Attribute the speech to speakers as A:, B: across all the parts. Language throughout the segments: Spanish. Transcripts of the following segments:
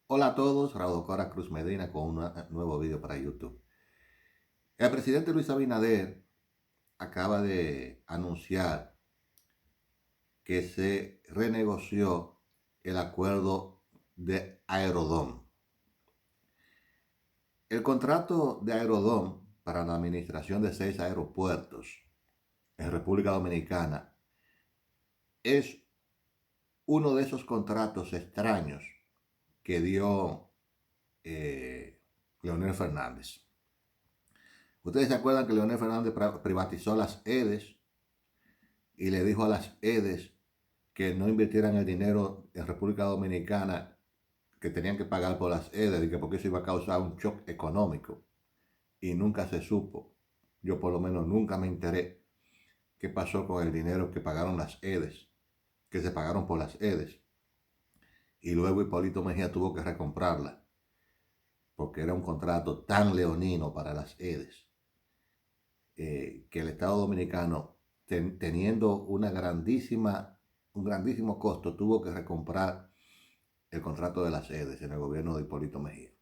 A: Hola a todos, Raúl Cora Cruz Medina con un nuevo video para YouTube. El presidente Luis Abinader acaba de anunciar que se renegoció el acuerdo de Aerodón. El contrato de Aerodón para la administración de 6 aeropuertos en República Dominicana es uno de esos contratos extraños que dio Leonel Fernández. Ustedes se acuerdan que Leonel Fernández privatizó las EDES y le dijo a las EDES que no invirtieran el dinero en República Dominicana que tenían que pagar por las EDES y que porque eso iba a causar un shock económico. Y nunca se supo. Yo por lo menos nunca me enteré qué pasó con el dinero que pagaron las EDES, que se pagaron por las EDES. Y luego Hipólito Mejía tuvo que recomprarla porque era un contrato tan leonino para las EDES que el Estado Dominicano, teniendo un grandísimo costo, tuvo que recomprar el contrato de las EDES en el gobierno de Hipólito Mejía.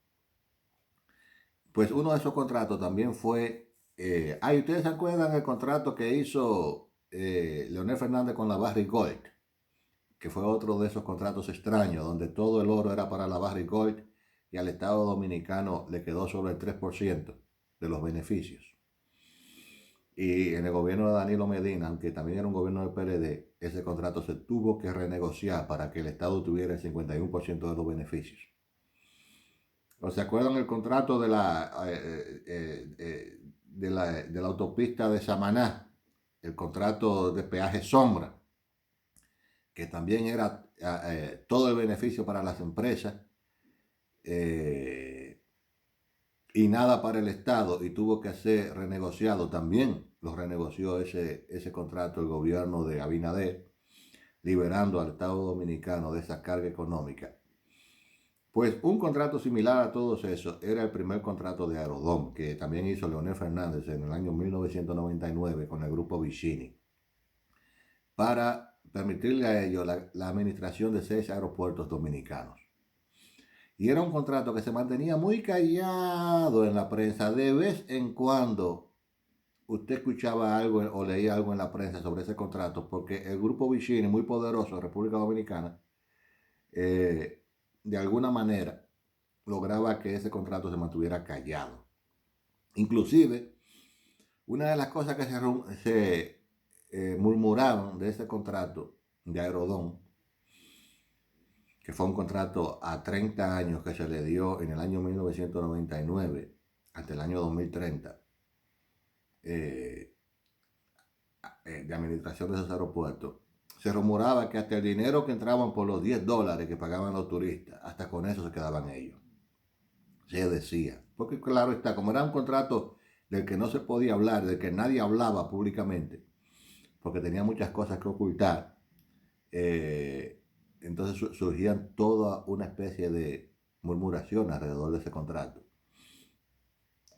A: Pues uno de esos contratos también fue, ¿ustedes se acuerdan el contrato que hizo Leonel Fernández con la Barrick Gold? Que fue otro de esos contratos extraños, donde todo el oro era para la Barrick Gold y al Estado Dominicano le quedó solo el 3% de los beneficios. Y en el gobierno de Danilo Medina, aunque también era un gobierno del PLD, ese contrato se tuvo que renegociar para que el Estado tuviera el 51% de los beneficios. ¿O se acuerdan el contrato de la autopista de Samaná? El contrato de peaje sombra, que también era todo el beneficio para las empresas eh, y nada para el Estado, y tuvo que ser renegociado. También lo renegoció ese contrato el gobierno de Abinader, liberando al Estado Dominicano de esa carga económica. Pues un contrato similar a todos esos era el primer contrato de Aerodón, que también hizo Leonel Fernández en el año 1999 con el grupo Vicini, para permitirle a ellos la administración de 6 aeropuertos dominicanos. Y era un contrato que se mantenía muy callado en la prensa. De vez en cuando usted escuchaba algo o leía algo en la prensa sobre ese contrato, porque el grupo Vicini, muy poderoso en República Dominicana, de alguna manera lograba que ese contrato se mantuviera callado. Inclusive, una de las cosas que se murmuraban de ese contrato de Aerodón, que fue un contrato a 30 años que se le dio en el año 1999 hasta el año 2030, de administración de esos aeropuertos, se rumoraba que hasta el dinero que entraban por los $10 que pagaban los turistas, hasta con eso se quedaban ellos. Se decía. Porque claro está, como era un contrato del que no se podía hablar, del que nadie hablaba públicamente, porque tenía muchas cosas que ocultar, entonces surgían toda una especie de murmuración alrededor de ese contrato.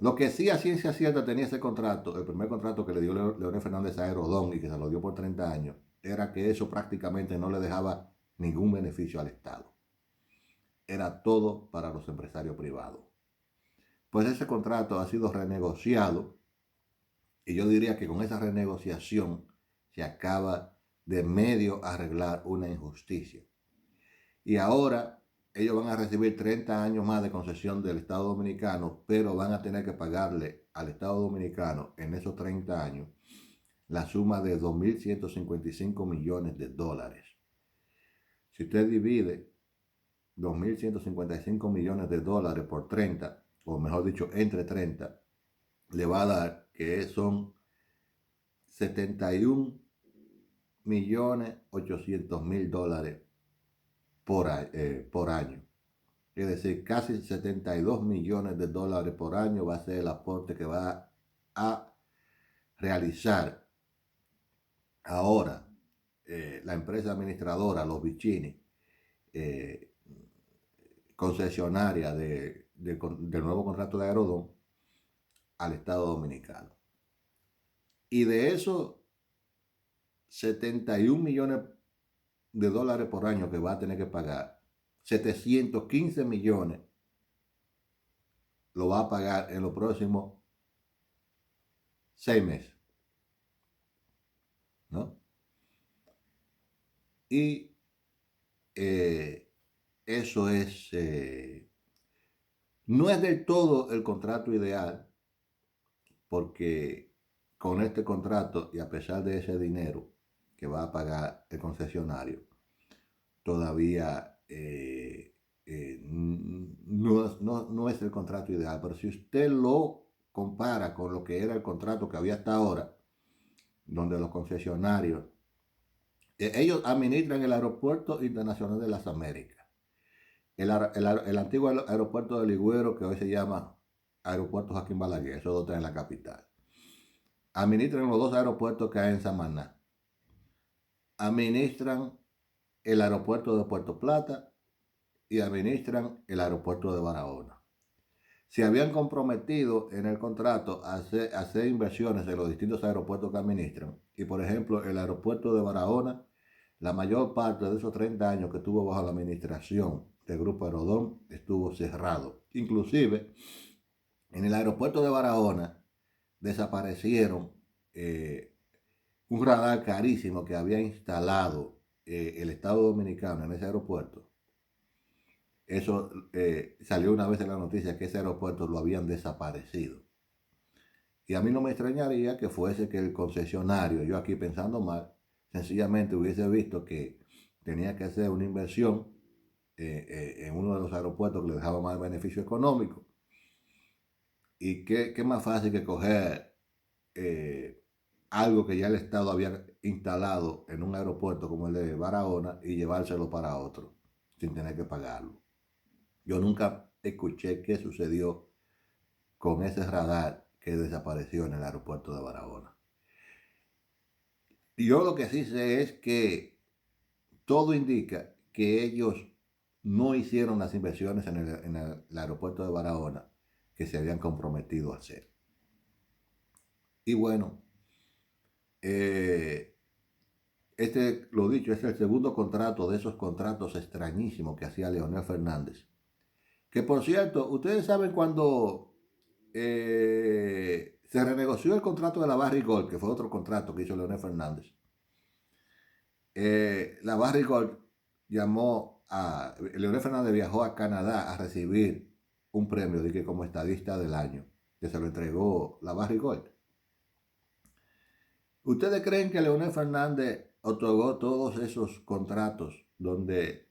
A: Lo que sí a ciencia cierta tenía ese contrato, el primer contrato que le dio Leonel Fernández a Aerodón y que se lo dio por 30 años, era que eso prácticamente no le dejaba ningún beneficio al Estado. Era todo para los empresarios privados. Pues ese contrato ha sido renegociado y yo diría que con esa renegociación se acaba de medio arreglar una injusticia. Y ahora ellos van a recibir 30 años más de concesión del Estado Dominicano, pero van a tener que pagarle al Estado Dominicano en esos 30 años la suma de 2.155 millones de dólares. Si usted divide 2.155 millones de dólares por 30, o mejor dicho, entre 30, le va a dar que son 71.800.000 dólares por año. Es decir, casi 72 millones de dólares por año va a ser el aporte que va a realizar ahora la empresa administradora, los Vicini, eh, concesionaria del nuevo contrato de Aerodón al Estado Dominicano. Y de esos 71 millones de dólares por año que va a tener que pagar, 715 millones lo va a pagar en los próximos 6 meses, ¿no? Y eso no es del todo el contrato ideal, porque con este contrato y a pesar de ese dinero que va a pagar el concesionario, todavía no es el contrato ideal. Pero si usted lo compara con lo que era el contrato que había hasta ahora, donde los concesionarios, ellos administran el Aeropuerto Internacional de las Américas, el antiguo aeropuerto de Ligüero, que hoy se llama Aeropuerto Joaquín Balaguer, esos dos están en la capital. Administran los dos aeropuertos que hay en Samaná. Administran el aeropuerto de Puerto Plata y administran el aeropuerto de Barahona. Se habían comprometido en el contrato a hacer inversiones en los distintos aeropuertos que administran. Y por ejemplo, el aeropuerto de Barahona, la mayor parte de esos 30 años que estuvo bajo la administración del Grupo Aerodón, estuvo cerrado. Inclusive, en el aeropuerto de Barahona desaparecieron un radar carísimo que había instalado el Estado Dominicano en ese aeropuerto. Eso salió una vez en la noticia que ese aeropuerto lo habían desaparecido. Y a mí no me extrañaría que fuese que el concesionario, yo aquí pensando mal, sencillamente hubiese visto que tenía que hacer una inversión en uno de los aeropuertos que le dejaba más beneficio económico. Y qué más fácil que coger algo que ya el Estado había instalado en un aeropuerto como el de Barahona y llevárselo para otro, sin tener que pagarlo. Yo nunca escuché qué sucedió con ese radar que desapareció en el aeropuerto de Barahona. Y yo lo que sí sé es que todo indica que ellos no hicieron las inversiones en el aeropuerto de Barahona que se habían comprometido a hacer. Y bueno, lo dicho, es el segundo contrato de esos contratos extrañísimos que hacía Leonel Fernández. Que por cierto, ustedes saben cuando se renegoció el contrato de la Barrick-Gold, que fue otro contrato que hizo Leonel Fernández. La Barrick-Gold Leonel Fernández viajó a Canadá a recibir un premio de que como estadista del año, que se lo entregó la Barrick-Gold. ¿Ustedes creen que Leonel Fernández otorgó todos esos contratos donde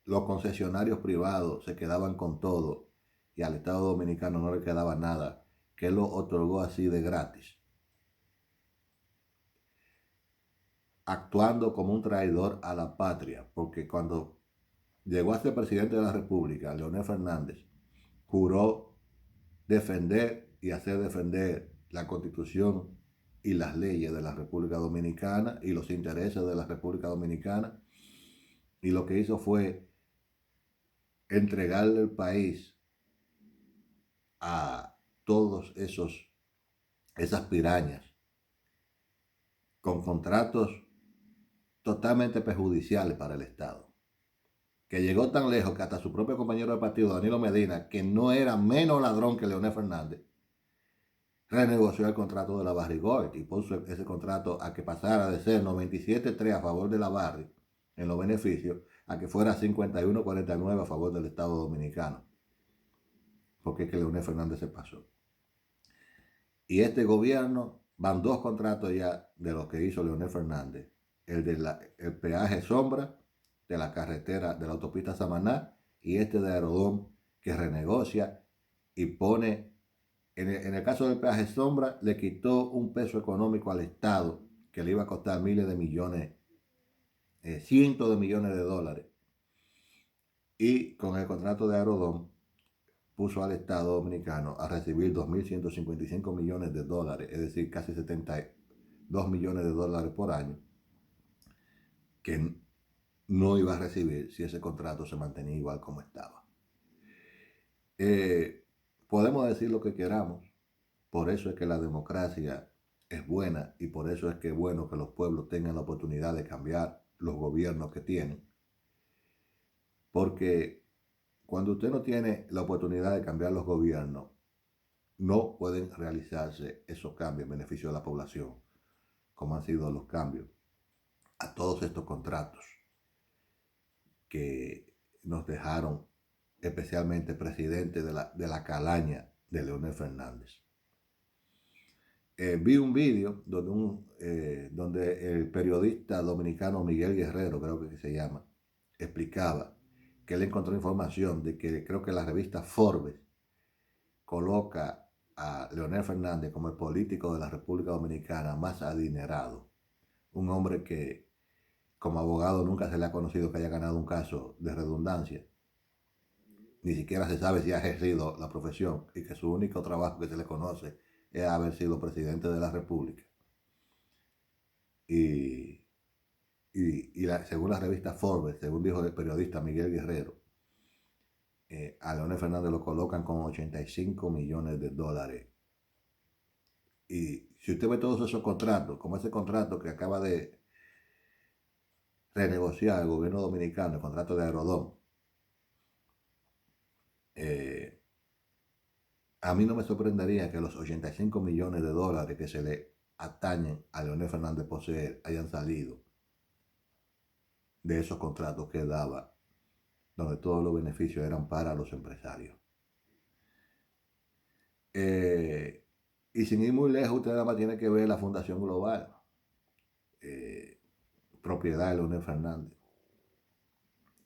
A: los concesionarios privados se quedaban con todo y al Estado Dominicano no le quedaba nada, que lo otorgó así de gratis, actuando como un traidor a la patria? Porque cuando llegó a ser presidente de la República, Leonel Fernández juró defender y hacer defender la Constitución y las leyes de la República Dominicana y los intereses de la República Dominicana, y lo que hizo fue entregarle el país a todos esas pirañas con contratos totalmente perjudiciales para el Estado, que llegó tan lejos que hasta su propio compañero de partido, Danilo Medina, que no era menos ladrón que Leonel Fernández, renegoció el contrato de la Barrick-Gold y puso ese contrato a que pasara de ser 97-3 a favor de la Barrick en los beneficios a que fuera 51-49 a favor del Estado Dominicano, porque es que Leonel Fernández se pasó. Y este gobierno van 2 contratos ya de los que hizo Leonel Fernández: el peaje sombra de la carretera de la autopista Samaná y este de Aerodón, que renegocia y pone, en el caso del peaje sombra, le quitó un peso económico al Estado que le iba a costar miles de millones, cientos de millones de dólares. Y con el contrato de Aerodón puso al Estado Dominicano a recibir 2.155 millones de dólares, es decir, casi 72 millones de dólares por año, que no iba a recibir si ese contrato se mantenía igual como estaba. Podemos decir lo que queramos, por eso es que la democracia es buena y por eso es que es bueno que los pueblos tengan la oportunidad de cambiar los gobiernos que tienen. Porque cuando usted no tiene la oportunidad de cambiar los gobiernos, no pueden realizarse esos cambios en beneficio de la población, como han sido los cambios a todos estos contratos que nos dejaron especialmente el presidente de la calaña de Leonel Fernández. Vi un vídeo donde el periodista dominicano Miguel Guerrero, creo que se llama, explicaba que él encontró información de que creo que la revista Forbes coloca a Leonel Fernández como el político de la República Dominicana más adinerado. Un hombre que como abogado nunca se le ha conocido que haya ganado un caso de redundancia. Ni siquiera se sabe si ha ejercido la profesión y que su único trabajo que se le conoce es haber sido presidente de la República. Según la revista Forbes, según dijo el periodista Miguel Guerrero, a Leonel Fernández lo colocan con 85 millones de dólares. Y si usted ve todos esos contratos, como ese contrato que acaba de renegociar el gobierno dominicano, el contrato de Aerodón, a mí no me sorprendería que los 85 millones de dólares que se le atañen a Leonel Fernández poseer hayan salido de esos contratos que daba, donde todos los beneficios eran para los empresarios. Y sin ir muy lejos, usted nada más tiene que ver la Fundación Global, propiedad de Leonel Fernández,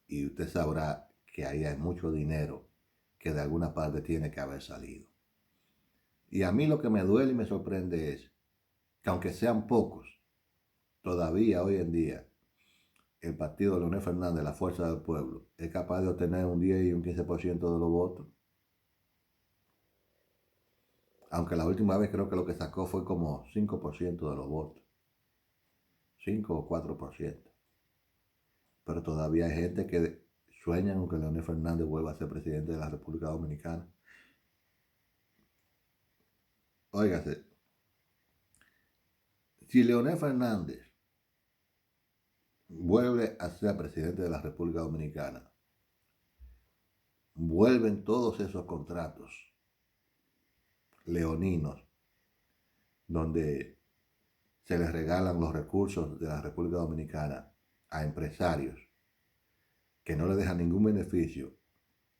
A: y usted sabrá que ahí hay mucho dinero que de alguna parte tiene que haber salido. Y a mí lo que me duele y me sorprende es que aunque sean pocos, todavía hoy en día el partido de Leonel Fernández, la Fuerza del Pueblo, es capaz de obtener un 10 y un 15% de los votos. Aunque la última vez creo que lo que sacó fue como 5% de los votos. 5 o 4%. Pero todavía hay gente que sueña con que Leonel Fernández vuelva a ser presidente de la República Dominicana. Óigase, si Leonel Fernández vuelve a ser presidente de la República Dominicana, vuelven todos esos contratos leoninos donde se les regalan los recursos de la República Dominicana a empresarios que no le dejan ningún beneficio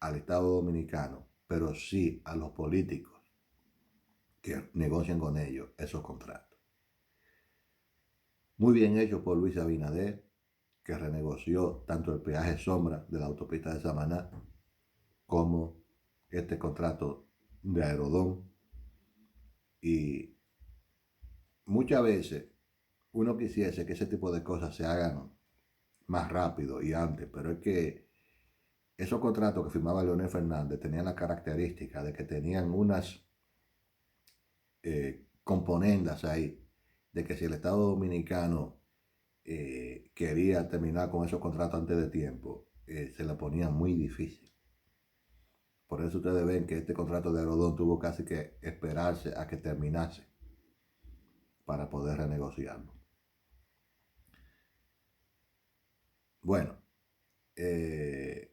A: al Estado Dominicano, pero sí a los políticos que negocian con ellos esos contratos. Muy bien hecho por Luis Abinader, que renegoció tanto el peaje sombra de la autopista de Samaná como este contrato de Aerodón. Y muchas veces uno quisiese que ese tipo de cosas se hagan más rápido y antes, pero es que esos contratos que firmaba Leonel Fernández tenían la característica de que tenían unas componendas ahí, de que si el Estado Dominicano quería terminar con esos contratos antes de tiempo, se le ponía muy difícil. Por eso ustedes ven que este contrato de Aerodón tuvo casi que esperarse a que terminase para poder renegociarlo. Bueno, el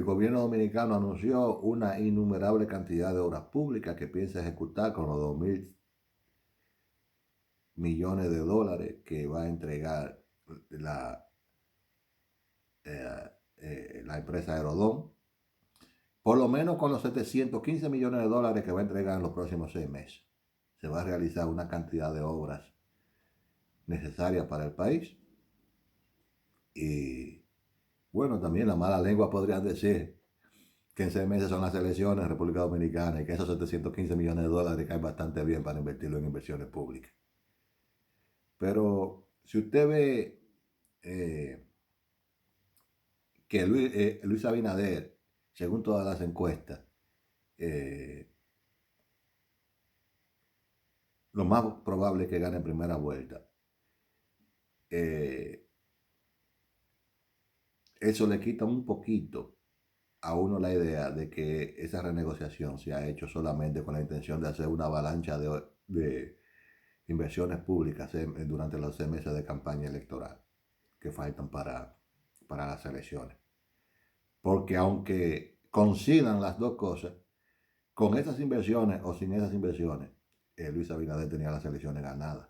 A: gobierno dominicano anunció una innumerable cantidad de obras públicas que piensa ejecutar con los 2.000 millones de dólares que va a entregar la empresa Aerodón, por lo menos con los 715 millones de dólares que va a entregar en los próximos 6 meses. Se va a realizar una cantidad de obras necesarias para el país. Y bueno, también la mala lengua podría decir que en 6 meses son las elecciones en República Dominicana y que esos 715 millones de dólares caen bastante bien para invertirlo en inversiones públicas. Pero si usted ve que Luis Abinader, según todas las encuestas, lo más probable es que gane en primera vuelta. Eso le quita un poquito a uno la idea de que esa renegociación se ha hecho solamente con la intención de hacer una avalancha de inversiones públicas durante los 6 meses de campaña electoral que faltan para para las elecciones. Porque aunque coincidan las dos cosas, con esas inversiones o sin esas inversiones, Luis Abinader tenía las elecciones ganadas.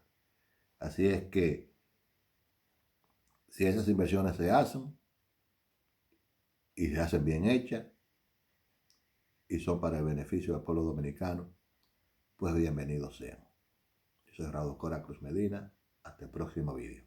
A: Así es que si esas inversiones se hacen y se hacen bien hechas y son para el beneficio del pueblo dominicano, pues bienvenidos sean. Yo soy Raúl Cora Cruz Medina. Hasta el próximo vídeo.